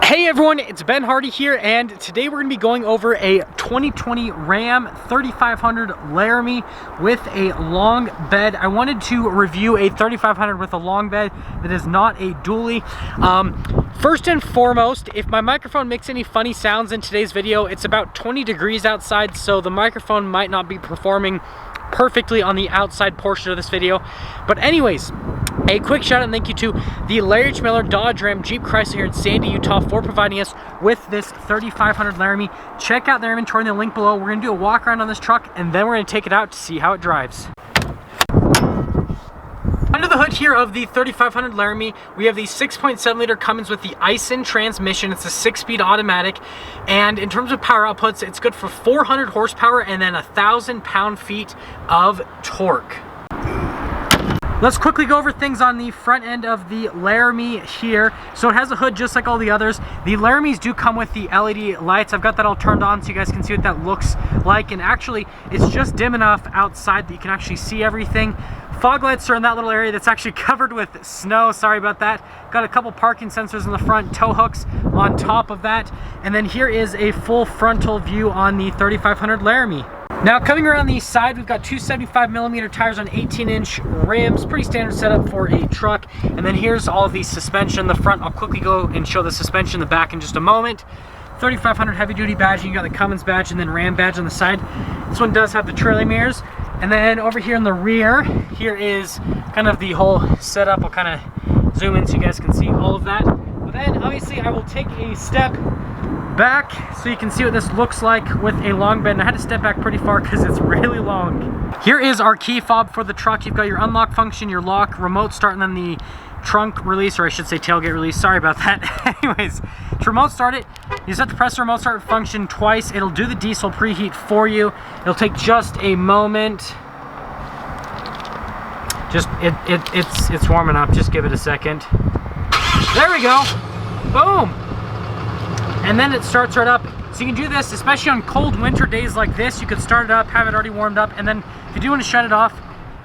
Hey everyone, it's Ben Hardy here, and today we're going to be going over a 2020 Ram 3500 Laramie with a long bed. I wanted to review a 3500 with a long bed that is not a dually. First and foremost, if my microphone makes any funny sounds in today's video, it's about 20 degrees outside, so the microphone might not be performing perfectly on the outside portion of this video. But anyways, a quick shout out and thank you to the Larry H. Miller Dodge Ram Jeep Chrysler here in Sandy, Utah for providing us with this 3500 Laramie. Check out their inventory in the link below. We're going to do a walk around on this truck and then we're going to take it out to see how it drives. Under the hood here of the 3500 Laramie, we have the 6.7 liter Cummins with the Ison transmission. It's a 6-speed automatic, and in terms of power outputs, it's good for 400 horsepower and then 1,000 pound-feet of torque. Let's quickly go over things on the front end of the Laramie here. So it has a hood just like all the others. The Laramies do come with the LED lights. I've got that all turned on so you guys can see what that looks like. And actually, it's just dim enough outside that you can actually see everything. Fog lights are in that little area that's actually covered with snow. Sorry about that. Got a couple parking sensors in the front, tow hooks on top of that. And then here is a full frontal view on the 3500 Laramie. Now coming around the side, we've got two 75mm tires on 18-inch rims, pretty standard setup for a truck. And then here's all of the suspension in the front. I'll quickly go and show the suspension in the back in just a moment. 3500 heavy duty badge, you got the Cummins badge and then Ram badge on the side. This one does have the trailing mirrors. And then over here in the rear, here is kind of the whole setup. I'll kind of zoom in so you guys can see all of that. But then obviously I will take a step back so you can see what this looks like with a long bed. And I had to step back pretty far because it's really long. Here is our key fob for the truck. You've got your unlock function, your lock, remote start, and then the trunk release, or I should say tailgate release. Sorry about that. Anyways, to remote start it, you just have to press the remote start function twice. It'll do the diesel preheat for you. It'll take just a moment. Just it's warming up. Just give it a second. There we go. Boom. And then it starts right up. So you can do this, especially on cold winter days like this. You could start it up, have it already warmed up, and then if you do want to shut it off,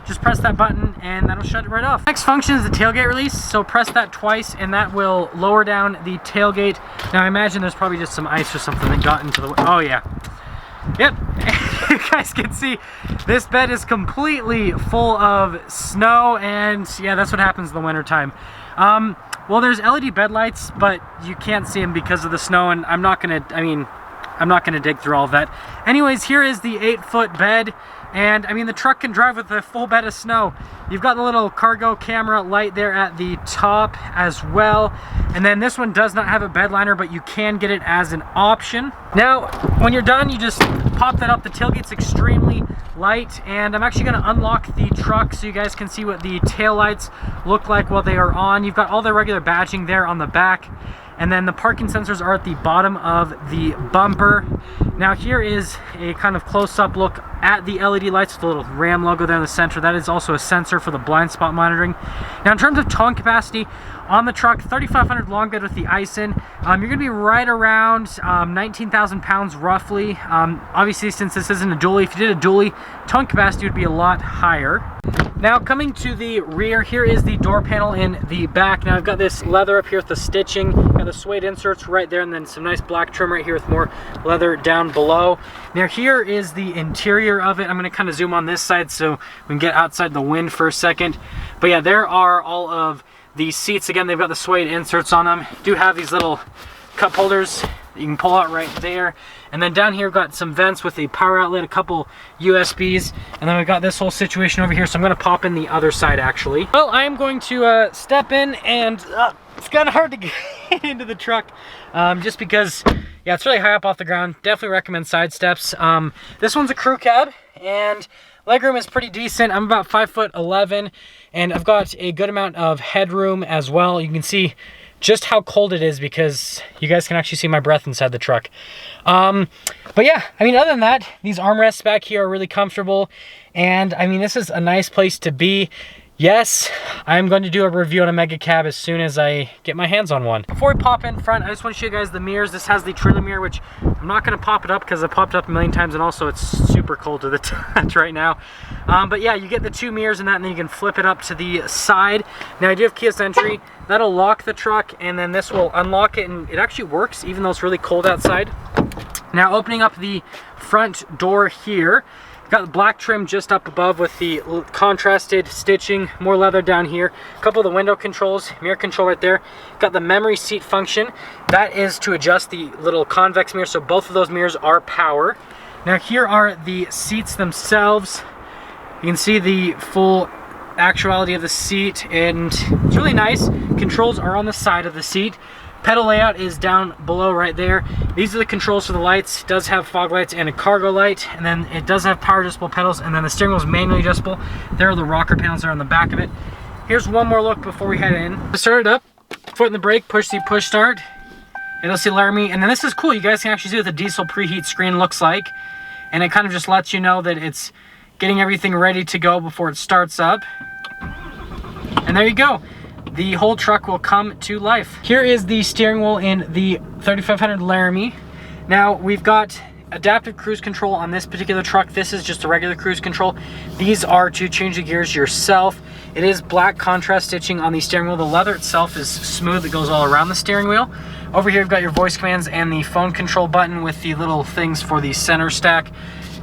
just press that button and that'll shut it right off. Next function is the tailgate release. So press that twice and that will lower down the tailgate. Now I imagine there's probably just some ice or something that got into the, oh yeah. Yep, you guys can see this bed is completely full of snow, and yeah, that's what happens in the winter time. Well, there's LED bed lights, but you can't see them because of the snow, and I'm not gonna dig through all of that. Anyways, here is the 8-foot bed, and I mean, the truck can drive with a full bed of snow. You've got the little cargo camera light there at the top as well. And then this one does not have a bed liner, but you can get it as an option. Now, when you're done, you just pop that up. The tailgate's extremely light, and I'm actually gonna unlock the truck so you guys can see what the tail lights look like while they are on. You've got all the regular badging there on the back. And then the parking sensors are at the bottom of the bumper. Now here is a kind of close-up look at the LED lights with the little Ram logo there in the center. That is also a sensor for the blind spot monitoring. Now in terms of towing capacity on the truck, 3500 long bed with the Ison, you're gonna be right around 19,000 pounds roughly. Obviously, since this isn't a dually, if you did a dually, towing capacity would be a lot higher. Now coming to the rear, here is the door panel in the back. Now I've got this leather up here with the stitching, got the suede inserts right there, and then some nice black trim right here with more leather down below. Now here is the interior of it. I'm gonna kind of zoom on this side so we can get outside the wind for a second. But yeah, there are all of the seats. Again, they've got the suede inserts on them. Do have these little cup holders that you can pull out right there. And then down here we've got some vents with a power outlet, a couple USBs, and then we've got this whole situation over here. So I'm gonna pop in the other side actually. Well, I am going to step in, and it's kind of hard to get into the truck just because, yeah, it's really high up off the ground. Definitely recommend side steps. This one's a crew cab, and legroom is pretty decent. I'm about 5'11", and I've got a good amount of headroom as well. You can see just how cold it is because you guys can actually see my breath inside the truck. But yeah, I mean, other than that, these armrests back here are really comfortable. And I mean, this is a nice place to be. Yes, I'm going to do a review on a mega cab as soon as I get my hands on one. Before we pop in front, I just want to show you guys the mirrors. This has the trailer mirror, which I'm not going to pop it up because I popped it up a million times, and also it's super cold to the touch right now. But yeah, you get the 2 mirrors in that, and then you can flip it up to the side. Now I do have keyless entry. That'll lock the truck, and then this will unlock it, and it actually works even though it's really cold outside. Now opening up the front door here, got the black trim just up above with the contrasted stitching, more leather down here. A couple of the window controls, mirror control right there. Got the memory seat function. That is to adjust the little convex mirror, so both of those mirrors are power. Now here are the seats themselves. You can see the full actuality of the seat, and it's really nice. Controls are on the side of the seat. Pedal layout is down below right there. These are the controls for the lights. It does have fog lights and a cargo light, and then it does have power adjustable pedals, and then the steering wheel is manually adjustable. There are the rocker panels that are on the back of it. Here's one more look before we head in. Start it up, foot in the brake, push the push start. It'll see Laramie, and then this is cool. You guys can actually see what the diesel preheat screen looks like, and it kind of just lets you know that it's getting everything ready to go before it starts up. And there you go. The whole truck will come to life. Here is the steering wheel in the 3500 Laramie. Now we've got adaptive cruise control on this particular truck. This is just a regular cruise control. These are to change the gears yourself. It is black contrast stitching on the steering wheel. The leather itself is smooth. It goes all around the steering wheel. Over here, you've got your voice commands and the phone control button with the little things for the center stack.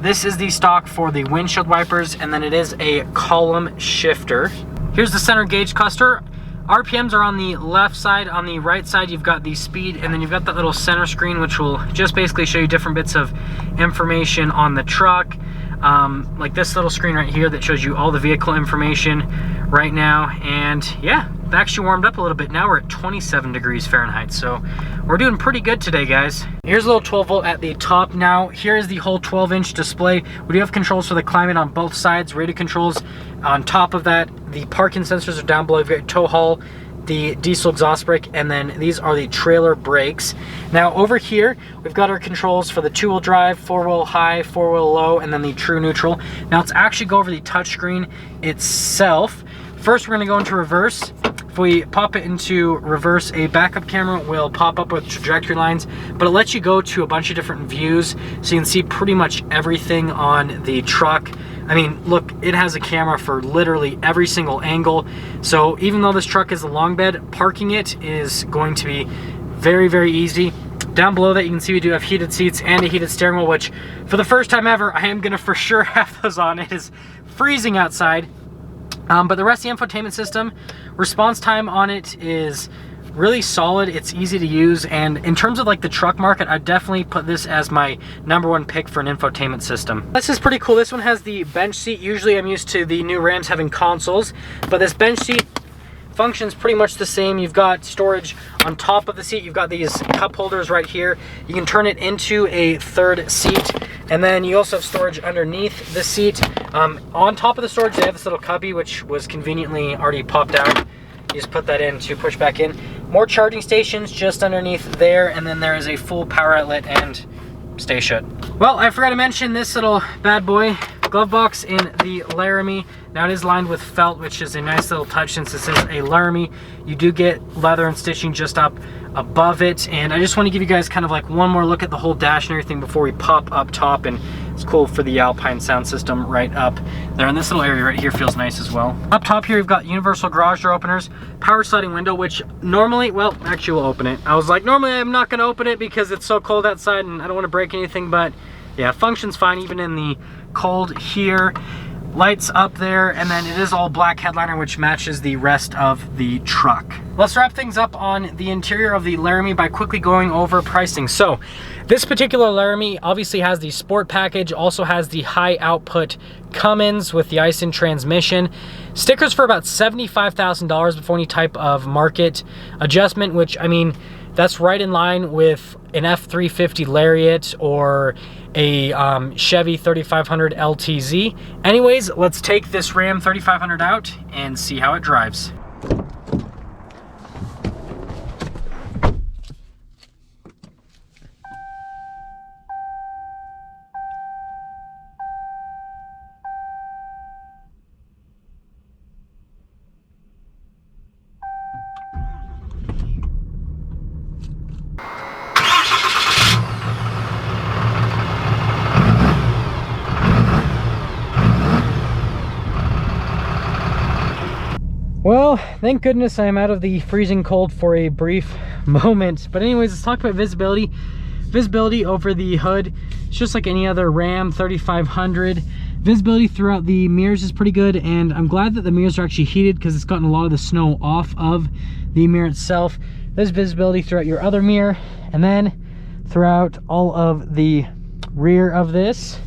This is the stock for the windshield wipers, and then it is a column shifter. Here's the center gauge cluster. RPMs are on the left side. On the right side, you've got the speed, and then you've got that little center screen, which will just basically show you different bits of information on the truck. Like this little screen right here that shows you all the vehicle information right now. And yeah, it actually warmed up a little bit. Now we're at 27 degrees Fahrenheit, so we're doing pretty good today, guys. Here's a little 12 volt at the top. Now here is the whole 12-inch display. We do have controls for the climate on both sides, radio controls on top of that. The parking sensors are down below. You've got tow haul, the diesel exhaust brake, and then these are the trailer brakes. Now over here, we've got our controls for the 2-wheel drive, 4-wheel high, 4-wheel low, and then the true neutral. Now let's actually go over the touchscreen itself. First, we're gonna go into reverse. If we pop it into reverse, a backup camera will pop up with trajectory lines, but it lets you go to a bunch of different views, so you can see pretty much everything on the truck. I mean, look, it has a camera for literally every single angle. So even though this truck is a long bed, parking it is going to be very, very easy. Down below that, you can see we do have heated seats and a heated steering wheel, which for the first time ever, I am gonna for sure have those on. It is freezing outside. But the rest of the infotainment system, response time on it is really solid. It's easy to use, and in terms of like the truck market, I definitely put this as my #1 pick for an infotainment system. This is pretty cool. This one has the bench seat. Usually I'm used to the new Rams having consoles, but this bench seat functions pretty much the same. You've got storage on top of the seat. You've got these cup holders right here. You can turn it into a third seat, and then you also have storage underneath the seat. On top of the storage, they have this little cubby, which was conveniently already popped out. You just put that in to push back in. More charging stations just underneath there, and then there is a full power outlet and stay shut. Well, I forgot to mention this little bad boy glove box in the Laramie. Now it is lined with felt, which is a nice little touch since this is a Laramie. You do get leather and stitching just up above it, and I just want to give you guys kind of like one more look at the whole dash and everything before we pop up top. And it's cool for the Alpine sound system right up there, and this little area right here feels nice as well. Up top here, you've got universal garage door openers, power sliding window, which normally, well, actually we'll open it. I was like, normally I'm not going to open it because it's so cold outside and I don't want to break anything, but yeah, functions fine even in the cold here. Lights up there, and then it is all black headliner, which matches the rest of the truck. Let's wrap things up on the interior of the Laramie by quickly going over pricing. So this particular Laramie obviously has the sport package, also has the high output Cummins with the Aisin transmission. Stickers for about $75,000 before any type of market adjustment, which, I mean, that's right in line with an F350 Lariat or a Chevy 3500 LTZ. Anyways, let's take this Ram 3500 out and see how it drives. Well, thank goodness I am out of the freezing cold for a brief moment. But anyways, let's talk about visibility. Visibility over the hood, it's just like any other Ram 3500. Visibility throughout the mirrors is pretty good, and I'm glad that the mirrors are actually heated because it's gotten a lot of the snow off of the mirror itself. There's visibility throughout your other mirror, and then throughout all of the rear of this.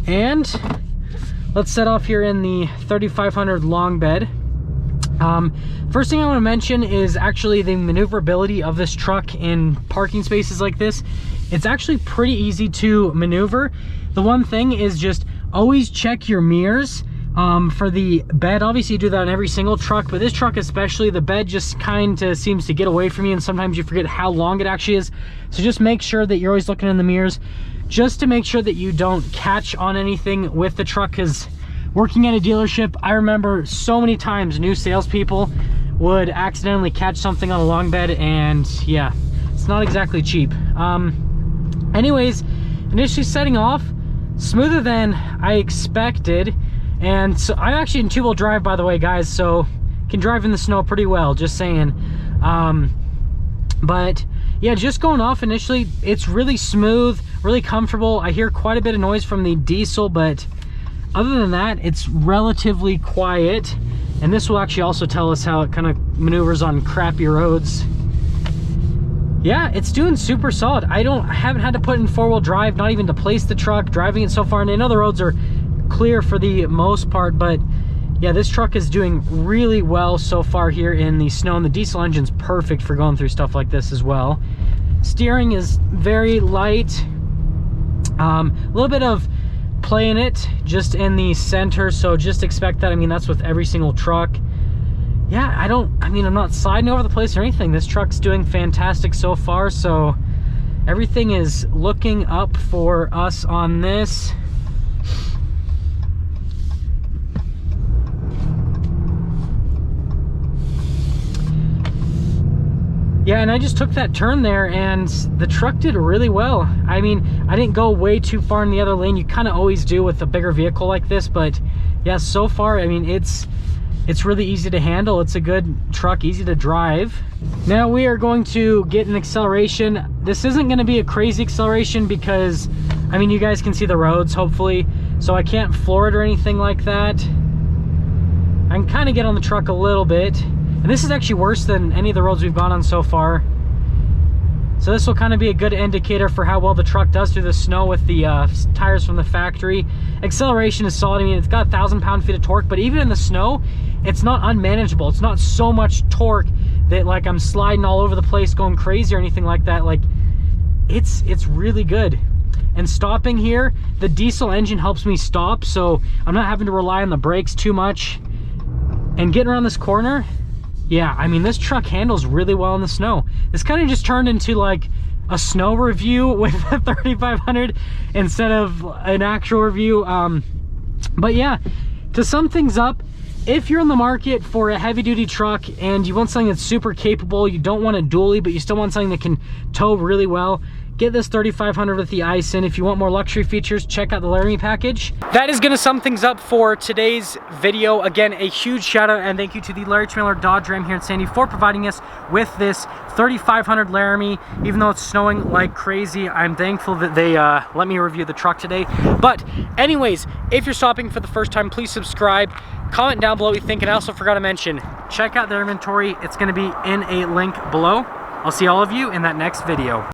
And let's set off here in the 3500 long bed. First thing I want to mention is actually the maneuverability of this truck in parking spaces like this. It's actually pretty easy to maneuver. The one thing is just always check your mirrors for the bed. Obviously you do that on every single truck, but this truck especially, the bed just kind of seems to get away from you, and sometimes you forget how long it actually is. So just make sure that you're always looking in the mirrors just to make sure that you don't catch on anything with the truck, because working at a dealership, I remember so many times new salespeople would accidentally catch something on a long bed, and yeah, it's not exactly cheap. Anyways, initially setting off, smoother than I expected. And so I'm actually in two-wheel drive, by the way, guys, so can drive in the snow pretty well, just saying. But yeah, just going off initially, it's really smooth, really comfortable. I hear quite a bit of noise from the diesel, but other than that, it's relatively quiet. And this will actually also tell us how it kind of maneuvers on crappy roads. Yeah, it's doing super solid. I haven't had to put in four-wheel drive, not even to place the truck, driving it so far. And I know the roads are clear for the most part, but yeah, this truck is doing really well so far here in the snow, and the diesel engine's perfect for going through stuff like this as well. Steering is very light. A little bit of play in it just in the center, so just expect that. I mean, that's with every single truck. Yeah, I'm not sliding over the place or anything. This truck's doing fantastic so far, so everything is looking up for us on this. Yeah, and I just took that turn there, and the truck did really well. I mean, I didn't go way too far in the other lane. You kind of always do with a bigger vehicle like this, but yeah, so far, I mean, it's really easy to handle. It's a good truck, easy to drive. Now we are going to get an acceleration. This isn't going to be a crazy acceleration because, I mean, you guys can see the roads, hopefully, so I can't floor it or anything like that. I can kind of get on the truck a little bit. And this is actually worse than any of the roads we've gone on so far. So this will kind of be a good indicator for how well the truck does through the snow with the tires from the factory. Acceleration is solid. I mean, it's got 1,000 pound-feet of torque, but even in the snow, it's not unmanageable. It's not so much torque that like I'm sliding all over the place going crazy or anything like that. Like, it's really good. And stopping here, the diesel engine helps me stop, so I'm not having to rely on the brakes too much. And getting around this corner, yeah, I mean, this truck handles really well in the snow. This kind of just turned into like a snow review with the 3500 instead of an actual review. But yeah, to sum things up, if you're in the market for a heavy duty truck and you want something that's super capable, you don't want a dually, but you still want something that can tow really well, get this 3500 with the ice in. If you want more luxury features, check out the Laramie package. That is going to sum things up for today's video. Again, a huge shout out and thank you to the Larry Trailer Dodge Ram here in Sandy for providing us with this 3500 Laramie. Even though it's snowing like crazy, I'm thankful that they let me review the truck today. But anyways, if you're stopping for the first time, please subscribe. Comment down below what you think, and I also forgot to mention, check out their inventory. It's going to be in a link below. I'll see all of you in that next video.